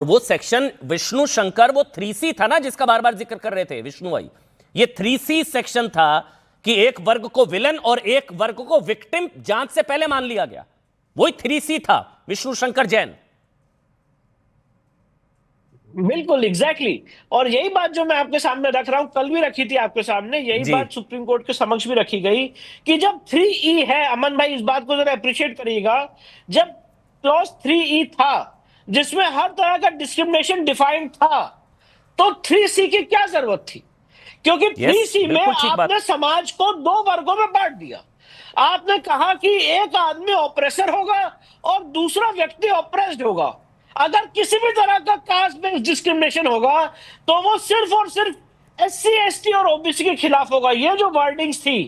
वो सेक्शन विष्णु शंकर, वो 3C था ना जिसका बार बार जिक्र कर रहे थे विष्णु भाई। ये 3C सेक्शन था कि एक वर्ग को विलन और एक वर्ग को विक्टिम जांच से पहले मान लिया गया। वही 3C था विष्णु शंकर जैन। बिल्कुल एग्जैक्टली और यही बात जो मैं आपके सामने रख रहा हूं, कल भी रखी थी आपके सामने, यही बात सुप्रीम कोर्ट के समक्ष भी रखी गई कि जब 3E है, अमन भाई इस बात को जरा अप्रिशिएट करिएगा, जब क्लॉज 3E था जिसमें हर तरह का डिस्क्रिमिनेशन डिफाइंड था, तो 3C की क्या जरूरत थी? क्योंकि 3C में आपने समाज को दो वर्गों में बांट दिया। आपने कहा कि एक आदमी ऑपरेसर होगा और दूसरा व्यक्ति ऑपरेस्ड होगा। अगर किसी भी तरह का कास्ट बेस्ड डिस्क्रिमिनेशन होगा तो वो सिर्फ और सिर्फ SC ST और OBC के खिलाफ होगा। ये जो वर्डिंग्स थी,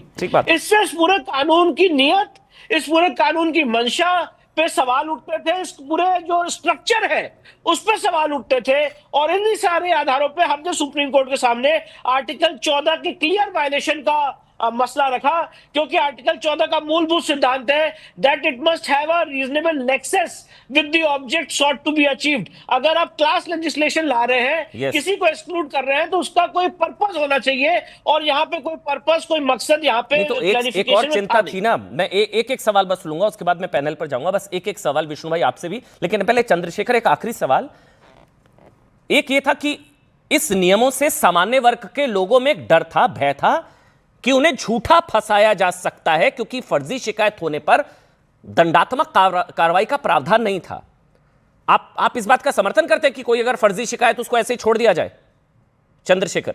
इससे इस पूरे कानून की नियत, इस पूरे कानून की मंशा पे सवाल उठते थे, इस पूरे जो स्ट्रक्चर है उस पर सवाल उठते थे। और इन्हीं सारे आधारों पे हमने सुप्रीम कोर्ट के सामने आर्टिकल 14 के क्लियर वायलेशन का मसला रखा, क्योंकि आर्टिकल 14 का मूलभूत सिद्धांत है that it must have a reasonable nexus with the object sought to be achieved. अगर आप क्लास लेजिस्लेशन ला रहे हैं, किसी को एक्सक्लूड कर रहे हैं, तो उसका कोई पर्पस होना चाहिए, और यहाँ पे कोई पर्पस, कोई मकसद यहाँ पे तो एक और चिंता थी ना। मैं एक सवाल बस लूंगा, उसके बाद मैं पैनल पर जाऊंगा। बस एक सवाल विष्णु भाई आपसे भी, लेकिन पहले चंद्रशेखर एक आखिरी सवाल। एक ये था कि इस नियमों से सामान्य वर्ग के लोगों में एक डर था, भय था कि उन्हें झूठा फंसाया जा सकता है, क्योंकि फर्जी शिकायत होने पर दंडात्मक कार्रवाई का प्रावधान नहीं था। आप इस बात का समर्थन करते हैं कि कोई अगर फर्जी शिकायत उसको ऐसे ही छोड़ दिया जाए? चंद्रशेखर।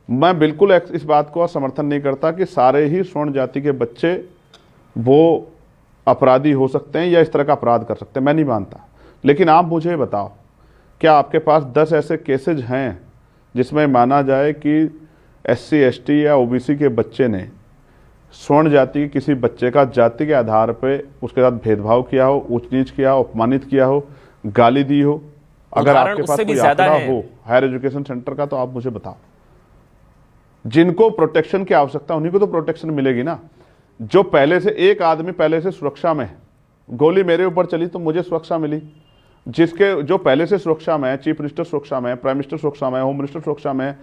मैं बिल्कुल इस बात को समर्थन नहीं करता कि सारे ही स्वर्ण जाति के बच्चे वो अपराधी हो सकते हैं या इस तरह का अपराध कर सकते हैं, मैं नहीं मानता। लेकिन आप मुझे बताओ, क्या आपके पास 10 ऐसे केसेज हैं जिसमें माना जाए कि SC ST या OBC के बच्चे ने स्वर्ण जाति के किसी बच्चे का जाति के आधार पे उसके साथ भेदभाव किया हो, ऊंच नीच किया हो, अपमानित किया हो, गाली दी हो? अगर आपके पास कोई आंकड़ा हो हायर एजुकेशन सेंटर का, तो आप मुझे बताओ। जिनको प्रोटेक्शन की आवश्यकता उन्हीं को तो प्रोटेक्शन मिलेगी ना। जो पहले से, एक आदमी पहले से सुरक्षा में है, गोली मेरे ऊपर चली तो मुझे सुरक्षा मिली। जिसके जो पहले से सुरक्षा में है, चीफ मिनिस्टर सुरक्षा में है, प्राइम मिनिस्टर सुरक्षा में है, होम मिनिस्टर सुरक्षा में है,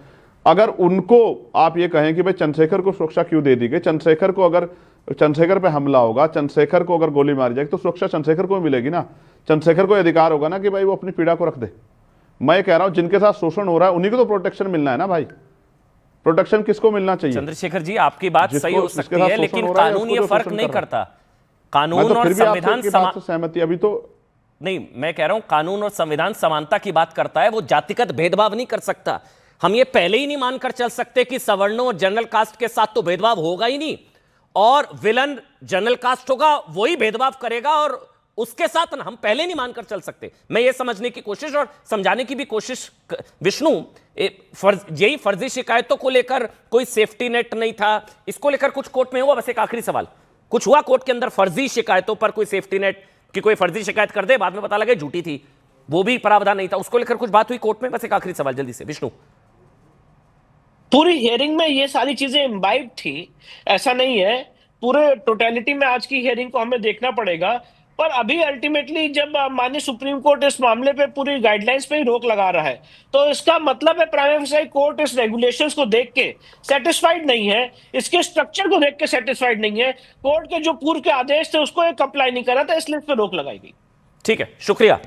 अगर उनको आप ये कहें कि भाई चंद्रशेखर को सुरक्षा क्यों दे दी गई, चंद्रशेखर को अगर चंद्रशेखर पे हमला होगा, चंद्रशेखर को अगर गोली मारी जाएगी, तो सुरक्षा चंद्रशेखर को मिलेगी ना। चंद्रशेखर को अधिकार होगा ना कि भाई वो अपनी पीड़ा को रख दे। मैं कह रहा हूं जिनके साथ शोषण हो रहा है उन्हीं को तो प्रोटेक्शन मिलना है ना भाई। प्रोटेक्शन किसको मिलना चाहिए? चंद्रशेखर जी, आपकी बात सही हो सकती है, लेकिन कानून ये फर्क नहीं करता। कानून और संविधान सहमति अभी तो नहीं, मैं कह रहा हूं कानून और संविधान समानता की बात करता है, वो जातिगत भेदभाव नहीं कर सकता। हम ये पहले ही नहीं मानकर चल सकते कि सवर्णों और जनरल कास्ट के साथ तो भेदभाव होगा ही नहीं, और विलन जनरल कास्ट होगा वही भेदभाव करेगा, और उसके साथ हम पहले नहीं मानकर चल सकते। मैं ये समझने की कोशिश और समझाने की भी कोशिश, विष्णु, यही फर्जी शिकायतों को लेकर कोई सेफ्टी नेट नहीं था, इसको लेकर कुछ कोर्ट में हुआ? बस एक आखिरी सवाल, कुछ हुआ कोर्ट के अंदर फर्जी शिकायतों पर कोई सेफ्टी नेट, कि कोई फर्जी शिकायत कर दे बाद में पता लगे झूठी थी, वो भी प्रावधान नहीं था, उसको लेकर कुछ बात हुई कोर्ट में? बस एक आखिरी सवाल जल्दी से विष्णु। पूरी हियरिंग में ये सारी चीजें इम्बाइब थी, ऐसा नहीं है। पूरे टोटलिटी में आज की हियरिंग को हमें देखना पड़ेगा, पर अभी अल्टीमेटली जब माननीय सुप्रीम कोर्ट इस मामले पे पूरी गाइडलाइंस पे ही रोक लगा रहा है, तो इसका मतलब है प्राइमा फेसी कोर्ट इस रेगुलेशंस को देख के सेटिस्फाइड नहीं है, इसके स्ट्रक्चर को देख के सेटिस्फाइड नहीं है, कोर्ट के जो पूर्व के आदेश थे उसको कंप्लाई नहीं कर रहा था, इसलिए इस पर रोक लगाई गई। ठीक है, शुक्रिया।